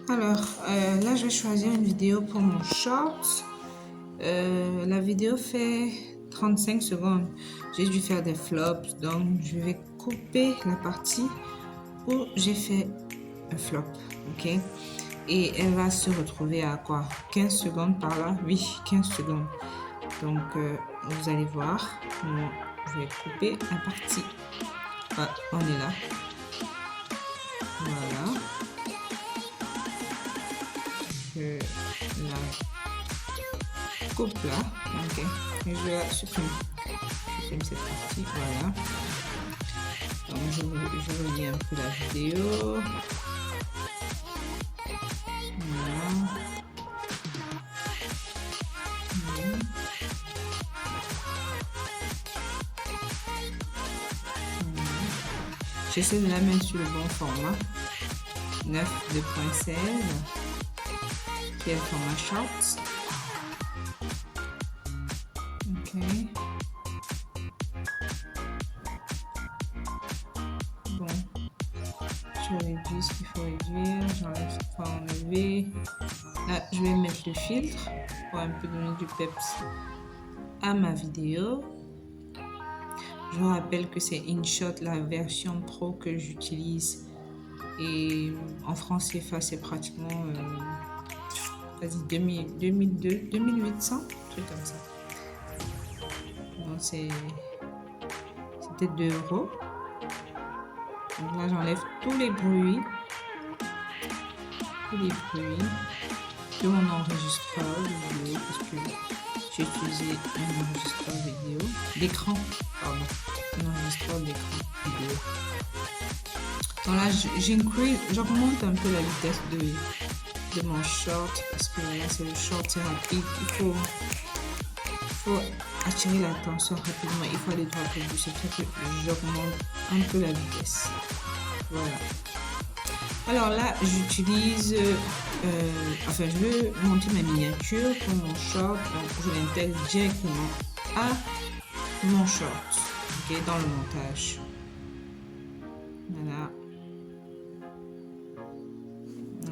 Alors, là, je vais choisir une vidéo pour mon short. La vidéo fait 35 secondes. J'ai dû faire des flops, donc je vais couper la partie où j'ai fait un flop, ok? Et elle va se retrouver à quoi? 15 secondes par là? Oui, 15 secondes. Donc, vous allez voir, je vais couper la partie. Ah, on est là. Voilà. Je la coupe là, ok, et je la supprime. Je supprime cette partie, voilà. Donc je relis un peu la vidéo. Voilà. J'essaie de la mettre sur le bon format. 9.2.16 qui est le format shorts. Ok. Bon. Je réduis ce qu'il faut réduire. J'enlève ce qu'il faut enlever. Là, je vais mettre le filtre pour un peu donner du peps à ma vidéo. Je vous rappelle que c'est InShot, la version pro que j'utilise. Et en francs CFA, c'est pratiquement quasi 2800, truc comme ça. Donc c'était 2 €. Donc là, j'enlève tous les bruits de mon enregistreur vidéo parce que j'ai utilisé un enregistreur vidéo d'écran, pardon, un enregistreur d'écran vidéo. Donc là, j'augmente un peu la vitesse de mon short parce que là, c'est le short, c'est rapide. Il faut attirer l'attention rapidement. Il faut aller droit au but. C'est pour ça que j'augmente un peu la vitesse. Voilà. Alors là, j'utilise, je veux monter ma miniature pour mon short. Donc, je l'intègre directement à mon short, ok, dans le montage. Voilà.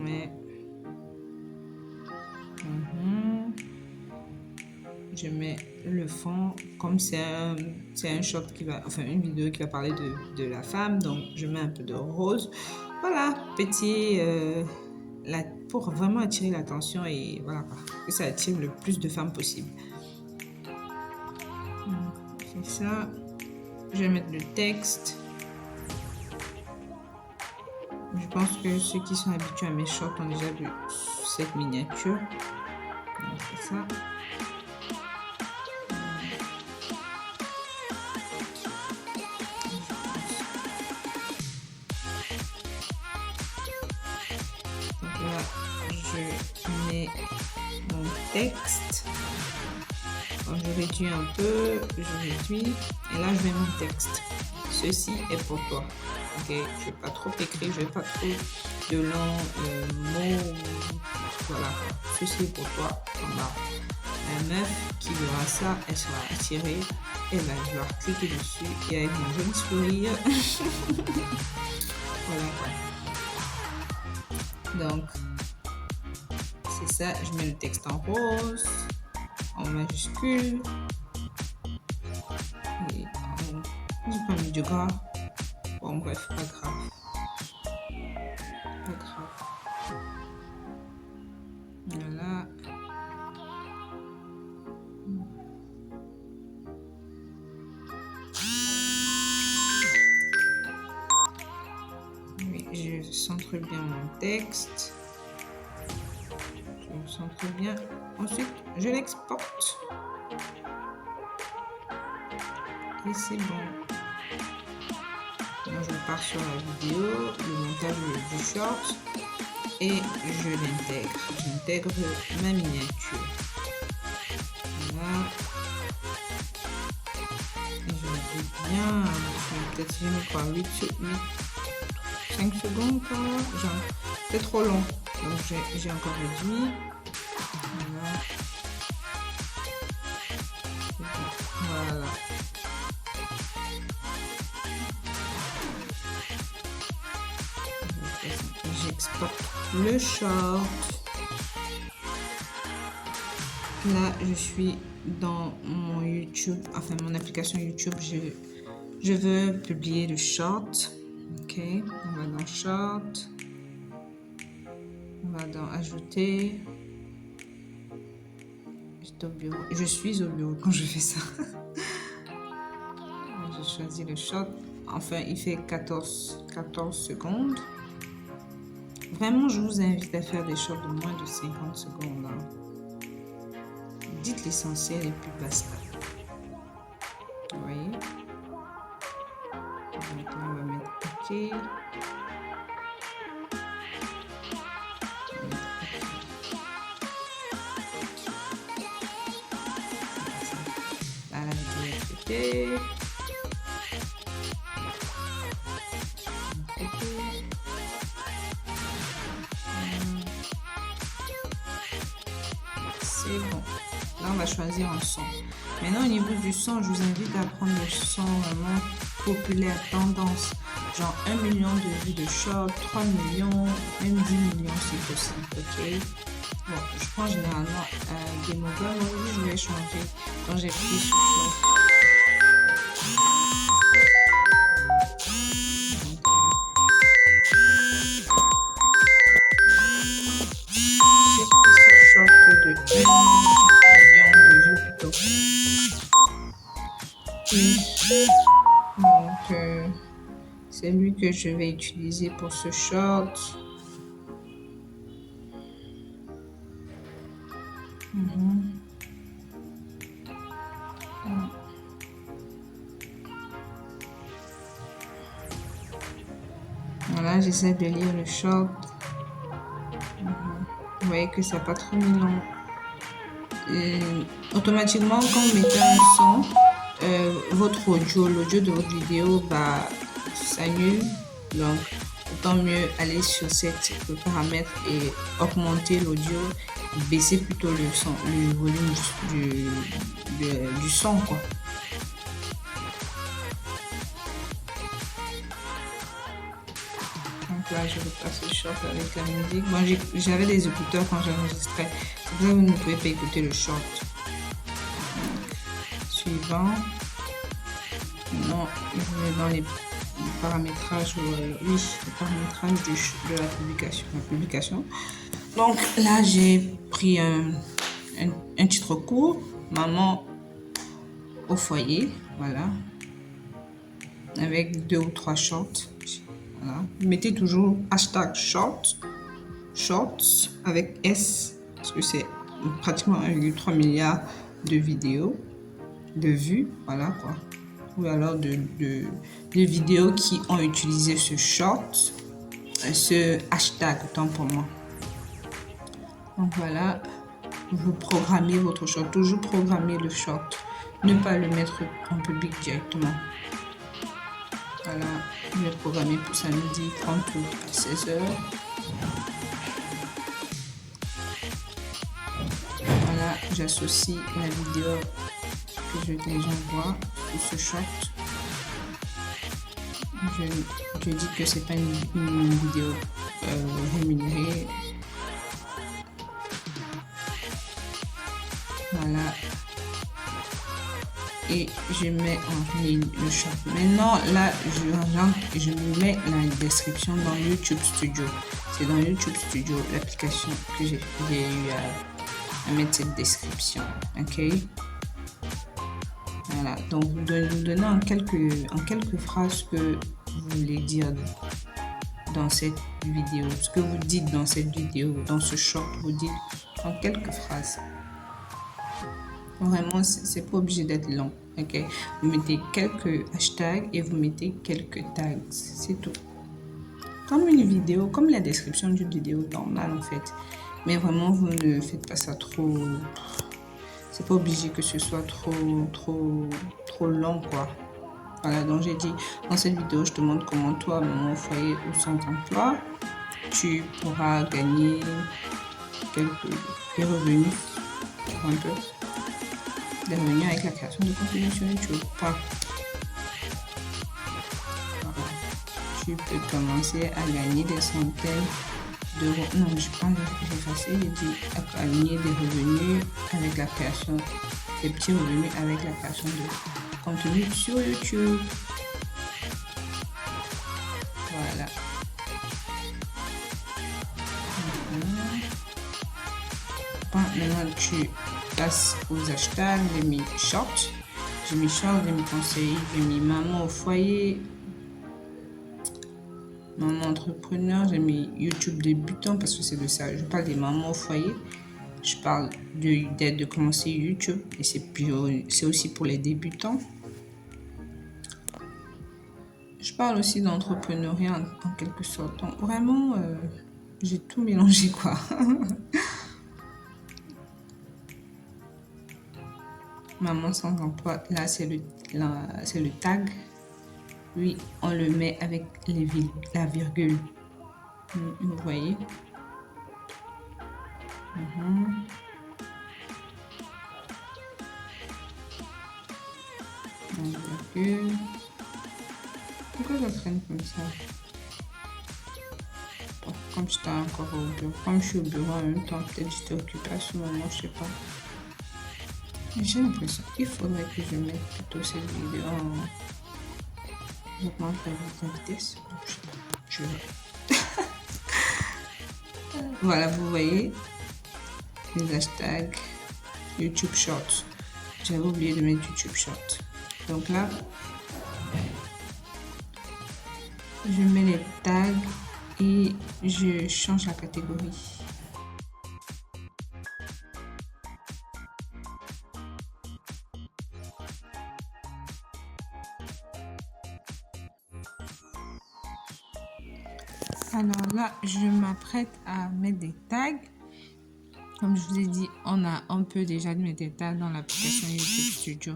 Ouais. Je mets le fond, comme c'est un short qui va, enfin une vidéo qui va parler de la femme, donc je mets un peu de rose. Voilà, petit, pour vraiment attirer l'attention et voilà, que ça attire le plus de femmes possible. C'est ça. Je vais mettre le texte. Je pense que ceux qui sont habitués à mes shorts ont déjà vu cette miniature. C'est ça. Donc là, je mets mon texte. Donc, je réduis un peu, je réduis. Et là, je mets mon texte. Ceci est pour toi. Ok, je ne vais pas trop écrire, je ne vais pas trop de longs mots. Voilà, ceci est pour toi. Voilà. La meuf qui verra ça, elle sera attirée. Elle va vouloir cliquer dessus et avec mon joli sourire. Voilà. Donc, c'est ça. Je mets le texte en rose, en majuscule. Et j'ai pas mis de gras. Bon, bref, pas grave. Pas grave. Voilà. Oui, je centre bien mon texte. Je centre bien. Ensuite, je l'exporte. Et c'est bon. Donc, je pars sur la vidéo, le montage du short et je l'intègre. J'intègre ma miniature. Voilà. Et je réduis bien. Peut-être j'ai mis quoi, 5 secondes par là. C'est trop long. Donc j'ai encore réduit. Voilà. Voilà. J'exporte le short. Là, je suis dans mon YouTube, enfin mon application YouTube. Je veux publier le short. Ok, on va dans short. On va dans ajouter. Au bureau. Je suis au bureau quand je fais ça. Je choisis le short. Enfin, il fait 14 secondes. Vraiment, je vous invite à faire des shorts de moins de 50 secondes. Hein. Dites l'essentiel et puis basta. Vous voyez? Maintenant, on va mettre OK. Là, la vidéo est traitée. C'est bon. Là, on va choisir un son. Maintenant, au niveau du son, je vous invite à prendre le son vraiment populaire, tendance. Genre 1 million de vues de short, 3 millions, même 10 millions si possible. Ok. Bon, je prends généralement Game Over. Aujourd'hui, je vais changer. Donc, j'ai pris ce short. De 1 million de vues plutôt. Donc, c'est lui que je vais utiliser pour ce short. Voilà, j'essaie de lire le short. Vous voyez que ça n'a pas trop mis long. Automatiquement, quand vous mettez un son, votre audio, l'audio de votre vidéo va s'annule. Donc, autant mieux aller sur cette paramètre et augmenter l'audio, baisser plutôt le son, le volume du son, quoi. Donc là, je repasse le short avec la musique. Bon, j'avais des écouteurs quand j'enregistrais. C'est pour ça que vous ne pouvez pas écouter le short. Suivant. Non, je vais dans les paramétrages, oui, les paramétrages de la publication. Donc là, j'ai pris un titre court, maman au foyer, voilà, avec 2 ou 3 shorts. Voilà. Vous mettez toujours hashtag shorts avec S, parce que c'est pratiquement 1,3 milliard de vidéos, de vues, voilà quoi. Ou alors de vidéos qui ont utilisé ce short, ce hashtag, autant pour moi. Donc voilà, vous programmez votre short, toujours programmer le short, ne pas le mettre en public directement. Voilà, je vais programmer pour samedi 30 août à 16h. Voilà, j'associe la vidéo que je déjà vois pour ce short. Je dis que c'est pas une vidéo rémunérée. Voilà. Et je mets en ligne le short. Maintenant, là, je mets la description dans YouTube Studio. C'est dans YouTube Studio, l'application que j'ai eu à mettre cette description. Ok. Voilà. Donc, vous donnez en quelques phrases ce que vous voulez dire dans cette vidéo. Ce que vous dites dans cette vidéo, dans ce short, vous dites en quelques phrases. Vraiment, c'est pas obligé d'être long. Ok, vous mettez quelques hashtags et vous mettez quelques tags. C'est tout. Comme une vidéo, comme la description d'une vidéo normale en fait. Mais vraiment, vous ne faites pas ça trop. C'est pas obligé que ce soit trop long quoi. Voilà, donc j'ai dit dans cette vidéo, je te montre comment toi, maman au foyer ou sans emploi, tu pourras gagner quelques revenus un peu. Des revenus avec la création de contenu sur YouTube. Voilà. Tu peux commencer à gagner des centaines Non, je pense que j'ai effacé, j'ai dit aligner des revenus avec la création, des petits revenus avec la création de contenu sur YouTube. Voilà. Bon, maintenant, tu passes aux hashtags. J'ai mis short, j'ai mis conseil, j'ai mis maman au foyer, maman entrepreneur, j'ai mis YouTube débutant parce que c'est de ça. Je parle des mamans au foyer. Je parle de commencer YouTube et c'est aussi pour les débutants. Je parle aussi d'entrepreneuriat en quelque sorte. Donc, vraiment, j'ai tout mélangé quoi. Maman sans emploi, là c'est le tag. Oui, on le met avec la virgule. Vous voyez. La virgule. Pourquoi ça traîne comme ça? Bon, comme j'étais encore au bureau, comme je suis au bureau en même temps, peut-être j'étais occupée à ce moment, je sais pas. J'ai l'impression qu'il faudrait que je mette plutôt cette vidéo en... J'augmente la vitesse. Je vais. Voilà, vous voyez les hashtags YouTube Short. J'avais oublié de mettre YouTube Short. Donc là, je mets les tags et je change la catégorie. Alors là, je m'apprête à mettre des tags. Comme je vous ai dit, on peut déjà mettre des tags dans l'application YouTube Studio.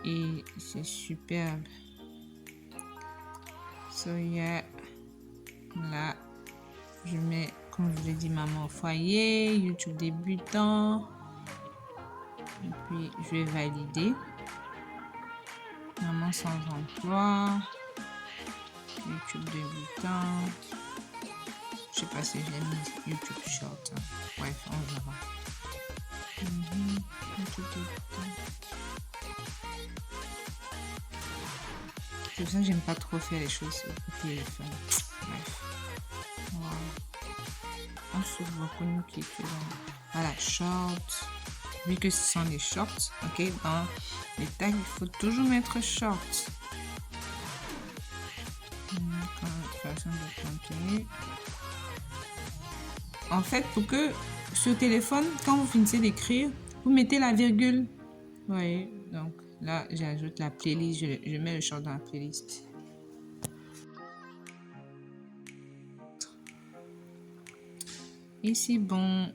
Et c'est superbe. So yeah. Là, je mets, comme je vous ai dit, maman au foyer, YouTube débutant. Et puis, je vais valider. Maman sans emploi. YouTube débutant. Je sais pas si j'ai mis YouTube Short. Hein. Bref, on verra. YouTube débutant. C'est pour ça que j'aime pas trop faire les choses au téléphone. Bref. Wow. On se voit connu qui est là. Voilà, short. Vu que ce sont les shorts, ok, dans les tags, il faut toujours mettre short. Création de contenu. En fait, pour que sur le téléphone, quand vous finissez d'écrire, vous mettez la virgule. Vous voyez, donc là, j'ajoute la playlist, je mets le short dans la playlist. Et c'est bon.